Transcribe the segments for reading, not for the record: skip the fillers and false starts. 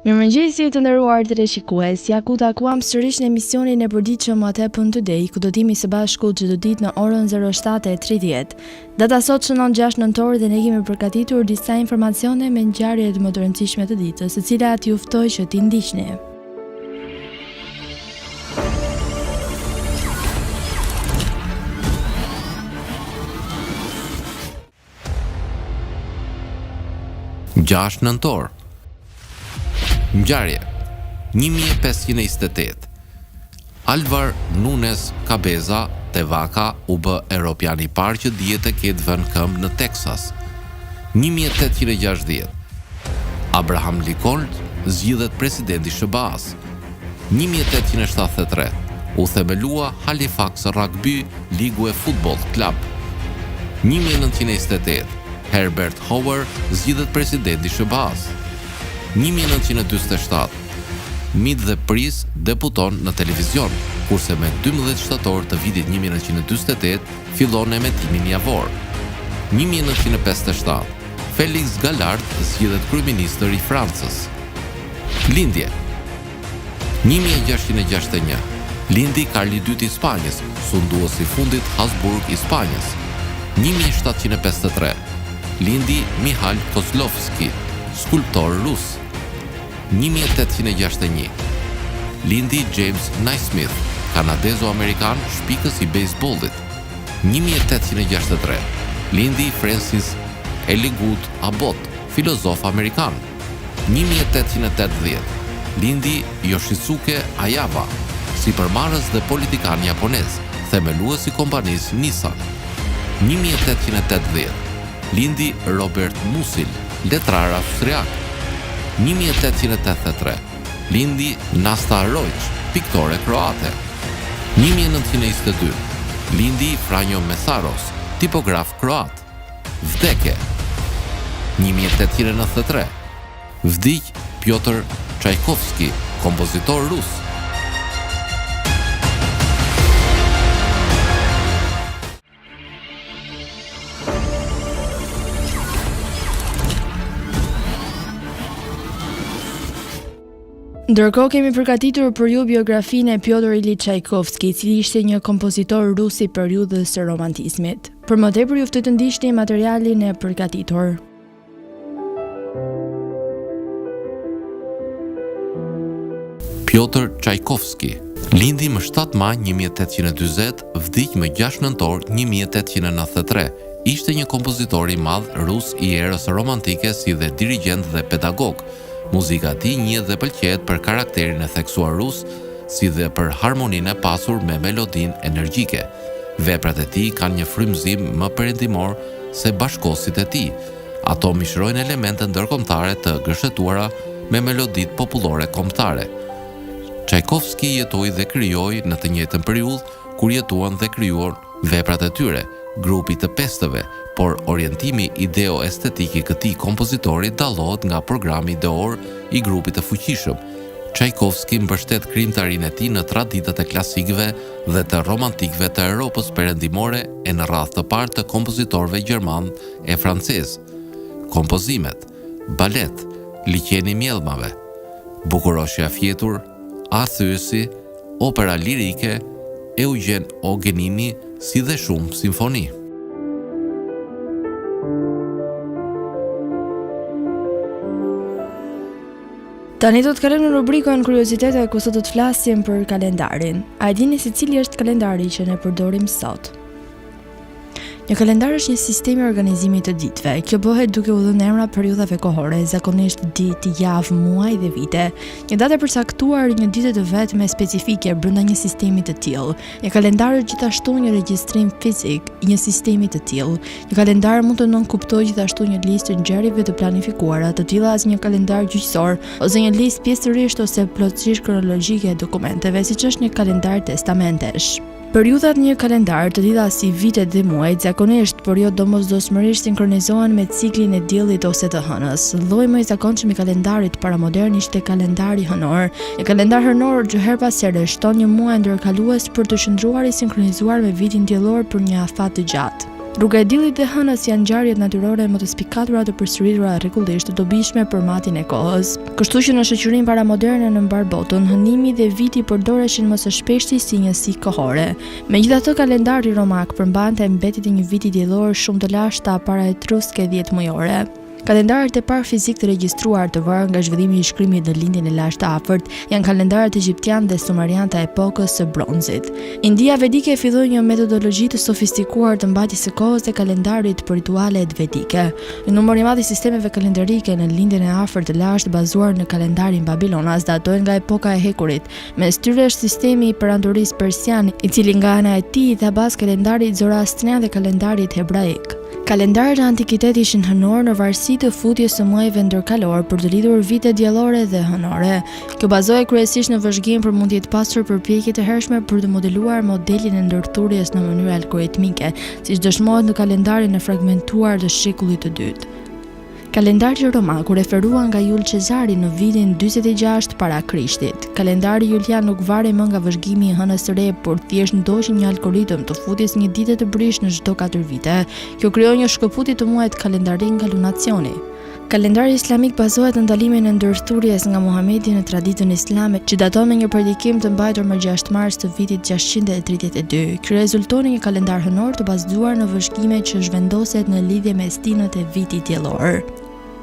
Mirëmëngjesi të nderuar teleshikues, ja ku takuam sërish në emisionin e përditshëm What Today, ku do t'jemi së bashku çdo ditë në orën 07:30. Data sot shënon 6 nëntor dhe ne kemi përgatitur disa informacione me ngjarjet më të rëndësishme të ditës, të cilat ju ftoj që t'i ndiqni. Nëntor. Ngjarje 1528. Alvar Nunes Cabeza Tevaka u bë europian I parë që dihet të ketë vënë këmbë në Teksas. 1860. Abraham Lincoln zgjidhet presidenti SBA-s. 1873. U themelua Halifax Rugby Ligu e Football Club. 1928. Herbert Hoover zgjidhet presidenti SBA-s. 1947. Meet the Press debuton në televizion, kurse me 12 shtator të vitit 1948 fillon emetimin javor. 1957. Felix Galard zgjidhet kryeministër I Francës. Lindje 1661. Lindi Karli II I Spanjës, sunduesi I fundit Habsburg I Spanjës. 1753. Lindi Mihail Kozlovski, skulptor rus. 1861. Lindi James Naismith, kanadezo-amerikan shpikës I bejsbollit. 1863. Lindi Francis Eliud Abbott, filozof amerikan. 1880. Lindi Yoshisuke Ayaba, sipërmarrës dhe politikan japonez, themelues I kompanisë Nissan. 1880. Lindi Robert Musil, letrar austriak. 1883. Lindi Nasta Rojc, piktore kroate. 1922. Lindi Franjo Mesaros, tipograf kroat. Vdekje 1893. Vdiq Piotr Çajkovski, kompozitor rus. Ndërkohë kemi përgatitur për ju biografinë e Piotr Ilich Çajkovski, I cili ishte një kompozitor rus I periudhës së romantizmit. Për më tepër ju ftoj të ndiqni materialin e përgatitur. Piotr Çajkovski lindi më 7 maj 1840, vdiq më 6 nëntor 1893. Ishte një kompozitor I madh rus I erës romantike si dhe dirigjent dhe pedagog. Muzika ti njihet dhe pëlqejet për karakterin e theksuar rus, si dhe për harmoninë e pasur me melodinë energjike. Veprat e tij kanë një frymëzim më perëndimor se bashkosit e tij. Ato mishërojnë elemente ndërkombëtare të gërshetuara me meloditë popullore kombëtare. Çajkovski jetoi dhe krijoi në të njëjtën periudhë kur jetuan dhe krijuan veprat e tyre, grupi të pestëve, por orientimi ideo-estetik I këtij kompozitori dallohet nga programi ideor I grupit të fuqishëm. Çajkovski mbështet krijimtarinë e tij në traditat e klasikëve dhe të romantikëve të Europës perëndimore e në radhë të parë të kompozitorëve gjerman e francez. Kompozimet: balet, liqeni I mjellmave, bukuroshja fjetur, Arthusi, opera lirike, Eugen Onegini, si dhe shumë simfoni. Tani do të kalojmë në rubrikën kuriozitete ku sot do të flasim për kalendarin. A e dini se cili është kalendari që ne përdorim sot? Një kalendar është një sistem I organizimit të ditëve. Kjo bëhet duke u dhënë emra periudhave kohore, zakonisht ditë, javë, muaj dhe vite. Një datë e përcaktuar, një ditë të vetme specifike brenda një sistemi të tillë. Një kalendar është gjithashtu një regjistrim fizik I një sistemi të tillë. Një kalendar mund të nënkuptojë gjithashtu një listë ngjarjeve të planifikuara, të tilla as një kalendar gjyqësor ose një listë pjesërisht ose plotësisht kronologjike e dokumenteve, siç është një kalendar testamentesh. Periudhat në një kalendar, të tilla si vitet dhe muajt, zakonisht, por jo domosdoshmërisht sinkronizohen me ciklin e diellit ose të hënës. Lloji më I zakonshëm I kalendarit paramodern ishte kalendari hënor. Një kalendar hënor her pas here shton një muaj ndërkalues për të qëndruar I sinkronizuar me vitin diellor për një afat të gjatë. Rruga e diellit dhe hënës janë ngjarjet natyrore më të spikatura të përsëritura rregullisht të dobishme për matin e kohës. Kështu që në shoqërinë paramoderne në mbar botën, hënimi dhe viti përdoreshin më së shpeshti si njësi kohore. Megjithatë, kalendari romak përmbante mbetjet e një viti diellor shumë të lashta para etruske 10 mujore. Kalendarët e parë fizik të regjistruar të varur nga zhvillimi i shkrimit në lindjen e lashtë afërt janë kalendarët egjiptian dhe sumerian të epokës së bronzit. India vedike filloi një metodologji të sofistikuar të mbajtjes së kohës dhe kalendarit për ritualet vedike. Një numër i madh i sistemeve kalendarike në lindjen e afërt të lashtë bazuar në kalendarin babilonas datojnë nga epoka e hekurit. Mes tyre është sistemi i perandorisë persian, i cili nga ana e tij i dha bazë kalendarit zoroastrian dhe kalendarit hebraik. Kalendarët e antikitetit ishin hënor në varësi të futjes së muajve ndërkalor për të lidhur vitet diellore dhe hënore. Kjo bazohej kryesisht në vëzhgim për mundje të pasur përpjekje të hershme për të modeluar modelin e ndërthurjes në mënyrë algoritmike, siç dëshmohet në kalendarin e fragmentuar të shekullit të dytë. Kalendari romak u referua nga Julius Cezari në vitin 46 para Krishtit. Kalendari julian nuk varej më nga vëzhgimi i hënës së re, por thjesht ndoqi një algoritëm të futjes një dite të brish në çdo 4 vite. Kjo krijoi një shkëputje të muajit kalendarik nga lunacioni. Kalendari islamik bazohet në ndalimin e ndërthurjes nga Muhamedi në traditën islame, që daton me një predikim të mbajtur më 6 mars të vitit 632. Ky rezultoi një kalendar hënor të bazuar në vëzhgime që zhvendoset në lidhje me stinët e vitit diellor.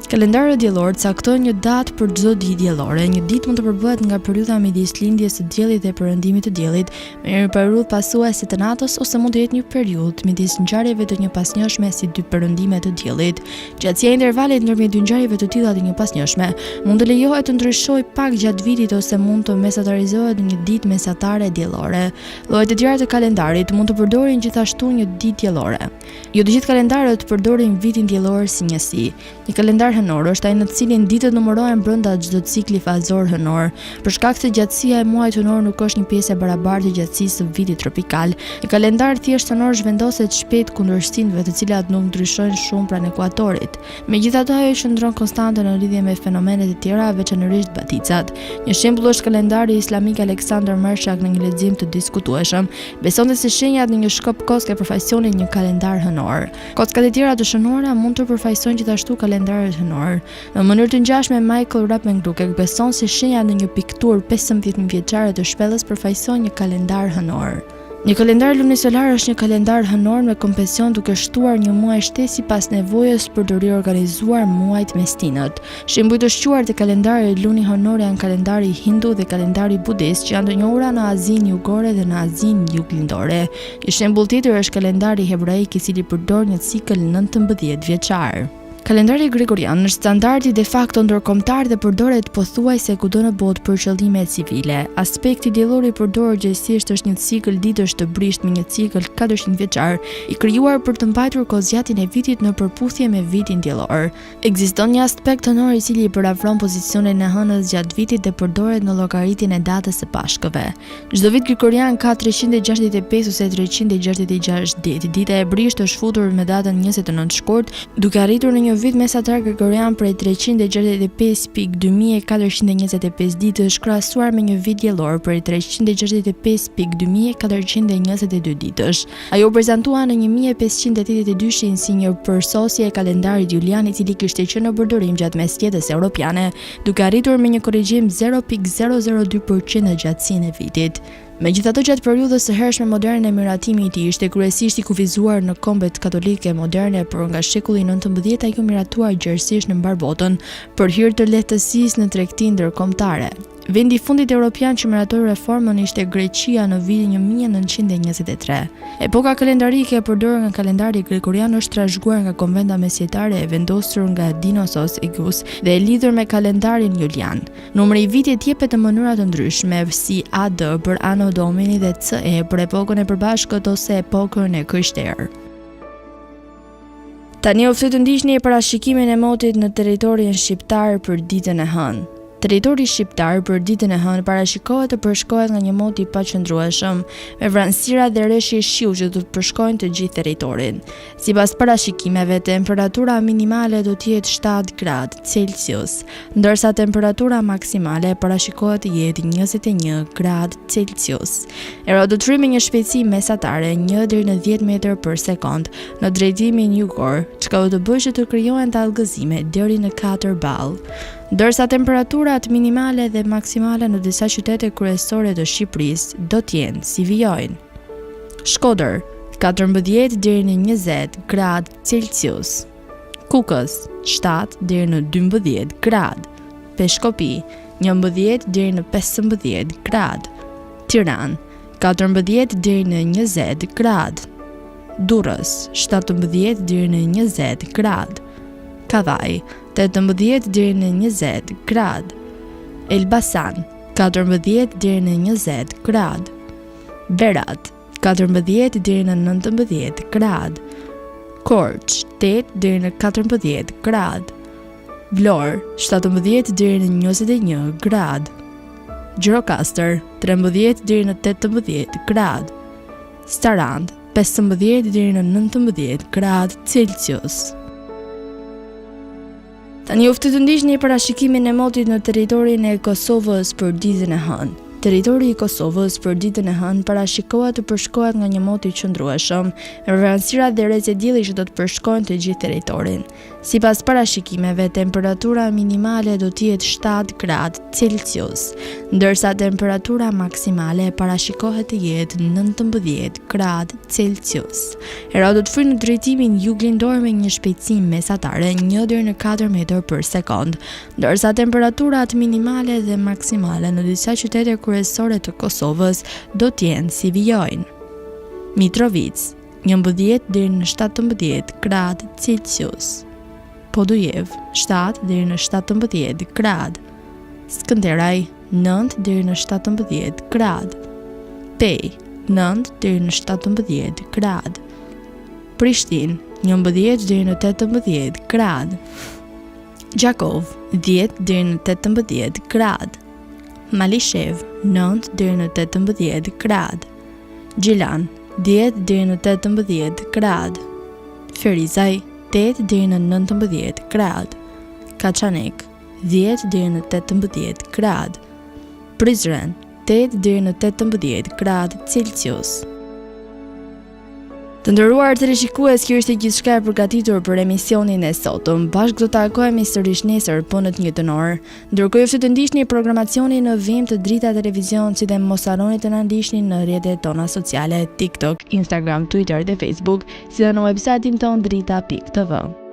Kalendari diellor cakton një datë për çdo ditë diellore. Një ditë mund të përbëhet nga periudha midis lindjes së diellit dhe perëndimit të diellit, me një periudhë pasuese të natës, ose mund të jetë një periudhë midis ngjarjeve të njëpasnjëshme si dy perëndime të diellit. Gjatësia e intervalit ndërmjet dy ngjarjeve të tilla të njëpasnjëshme mund të lejohet të ndryshojë pak gjatë vitit ose mund të mesatarizohet në një ditë mesatare diellore. Llojet e tjera të kalendarit mund të përdorin gjithashtu një ditë diellore. Jo të gjithë kalendarët përdorin vitin diellor si njësi. Një kalendar hënor është ai në të cilin ditët numërohen brenda çdo cikli fazor hënor. Për shkak se gjatësia e muajit hënor nuk është një pjesë e barabartë e gjatësisë së vitit tropikal, një kalendar thjesht hënor zhvendoset shpejt kundër stinëve të cilat nuk ndryshojnë shumë pranë ekuatorit. Megjithatë, ajo qëndron konstante në lidhje me fenomenet e tjera, veçanërisht baticat. Një shembull është kalendari islamik Alexander Mershak në një lexim të diskutueshëm, besonte se shenjat në një shkop koske përfaqësonin një kalendar hënor. Kockat e tjera të shënuara mund të përfaqësojnë gjithashtu kalendarët hënor. Në mënyrë të ngjashme, Michael Rappengruk beson se shenjat në një pikturë 15 vjeçare të shpellës përfaqësojnë një kalendar hënor. Një kalendar lunisolar është një kalendar hënor me kompension duke shtuar një muaj shtesi pas nevojës për të riorganizuar muajt me stinët. Shembuj të shquar të kalendarit luni hënor janë kalendari hindu dhe kalendari budist, që janë të njohura në Azinë Jugore dhe në Azinë Juglindore. Një shembull tjetër është kalendari hebraik, i cili përdor një cikël 19 vjeçar. Kalendari gregorian është standardi de facto ndërkombëtar dhe përdoret pothuajse kudo në botë për qëllime civile. Aspekti diellor i përdorur gjithsesi është një cikël ditësh të brisht me një cikël 400 vjeçar, i krijuar për të mbajtur kozjatin e vitit në përputhje me vitin diellor. Ekziston një aspekt hënor i cili i përafron pozicionin e hënës gjatë vitit dhe përdoret në llogaritjen e datës së pashkëve. Çdo vit gregorian ka 365 ose 366 ditë. Dita e brisht është futur me datën 29 shkurt, duke arritur në një vit mesatar gregorian prej 365.2425 ditësh krahasuar me një vit diellor prej 365.2422 ditësh. Ajo u prezantua në 1582 si një përsosje e kalendarit julian, i cili kishte qenë në përdorim gjatë mesjetës europiane, duke arritur me një korrigjim 0.002% në gjatësinë e vitit. Megjithatë, gjatë periudhës së hershme moderne miratimi i tij ishte kryesisht i kufizuar në kombet katolike moderne, por nga shekulli 19 ajo miratuar gjerësisht në mbar botën për hir të lehtësisë në tregtinë ndërkombëtare. Vendi i fundit evropian që miratoi reformën ishte Greqia në vitin 1923. Epoka kalendarike e përdorur nga kalendari gregorian është trashëguar nga konventa mesjetare e vendosur nga Dinosos Egus dhe e lidhur me kalendarin julian. Numri i vitit jepet në mënyra të ndryshme, si AD për Anno Domini dhe CE për epokën e përbashkët ose epokën e krishterë. Tani u ftoj të ndiqni parashikimin e motit në territorin shqiptar për ditën e hënë. Territori shqiptar për ditën e hënë parashikohet të përshkohet nga një moti i paqëndrueshëm, me vranësira dhe rreshje shiu që do të përshkojnë të gjithë territorin. Sipas parashikimeve, temperatura minimale do të jetë 7 gradë Celsius, ndërsa temperatura maksimale parashikohet të jetë 21 gradë Celsius. Ero do të rri me një shpejtësi mesatare 1 deri në 10 metër për sekond në drejtimin jugor, çka do të bëjë që të krijohen tallgëzime deri në 4 ballë. Ndërsa temperaturat minimale dhe maksimale në disa qytete kryesore të Shqipërisë do të jenë si vijojnë: Shkodër 14 deri në 20 gradë Celsius, Kukës 7 deri në 12 gradë, Peshkopi 11 deri në 15 gradë, Tiranë 14 deri në 20 gradë, Durrës 17 deri në 20 gradë, Kavaj 18 deri në 20 gradë, Elbasan 14 deri në 20 gradë, Berat 14 deri në 19 gradë, Korçë 8 deri në 14 gradë, Vlorë 17 deri në 21 gradë, Gjirokastër 13 deri në 18 gradë, Starand 15 deri në 19 gradë Celsius. Tani uftë të ndiqni parashikimin e motit në territorin e Kosovës për ditën e hënë. Territori i Kosovës për ditën e hënë parashikohet të përshkohet nga një mot i qëndrueshëm, me vranësira dhe rrezë dielli që do të përshkojnë të gjithë territorin. Sipas parashikimeve, temperatura minimale do të jetë 7 gradë Celsius, ndërsa temperatura maksimale parashikohet të jetë 19 gradë Celsius. Era do të fryjë në drejtimin juglindor me një shpejtësi mesatare 1 deri në 4 metër për sekond, ndërsa temperaturat minimale dhe maksimale në disa qytete kryesore të Kosovës do të jenë si vijojnë: Mitrovic 11 deri në 17 gradë Celsius, Podujev 7 deri në 17 gradë, Skënderaj 9 deri në 17 gradë, Pej 9 deri në 17 gradë, Prishtinë 11 deri në 18 gradë, Gjakov 10 deri në 18 gradë, Malishev 9 deri në 18 gradë, Gjilan 10 deri në 18 gradë, Ferizaj 8 deri në 19 gradë, Kaçanik 10 deri në 18 gradë, Prizren 8 deri në 18 gradë Celsius. Të nderuar teleshikues, kjo ishte gjithçka e përgatitur për emisionin e sotëm. Bashkë do të takohemi sërish nesër po në të njëjtën orë. Ndërkohë ju ftoj të ndiqni programacionin në Vim të Drita Televizion, si dhe mos harroni të na ndiqni në rrjetet tona sociale, TikTok, Instagram, Twitter dhe Facebook, si dhe në websajtin ton drita.tv.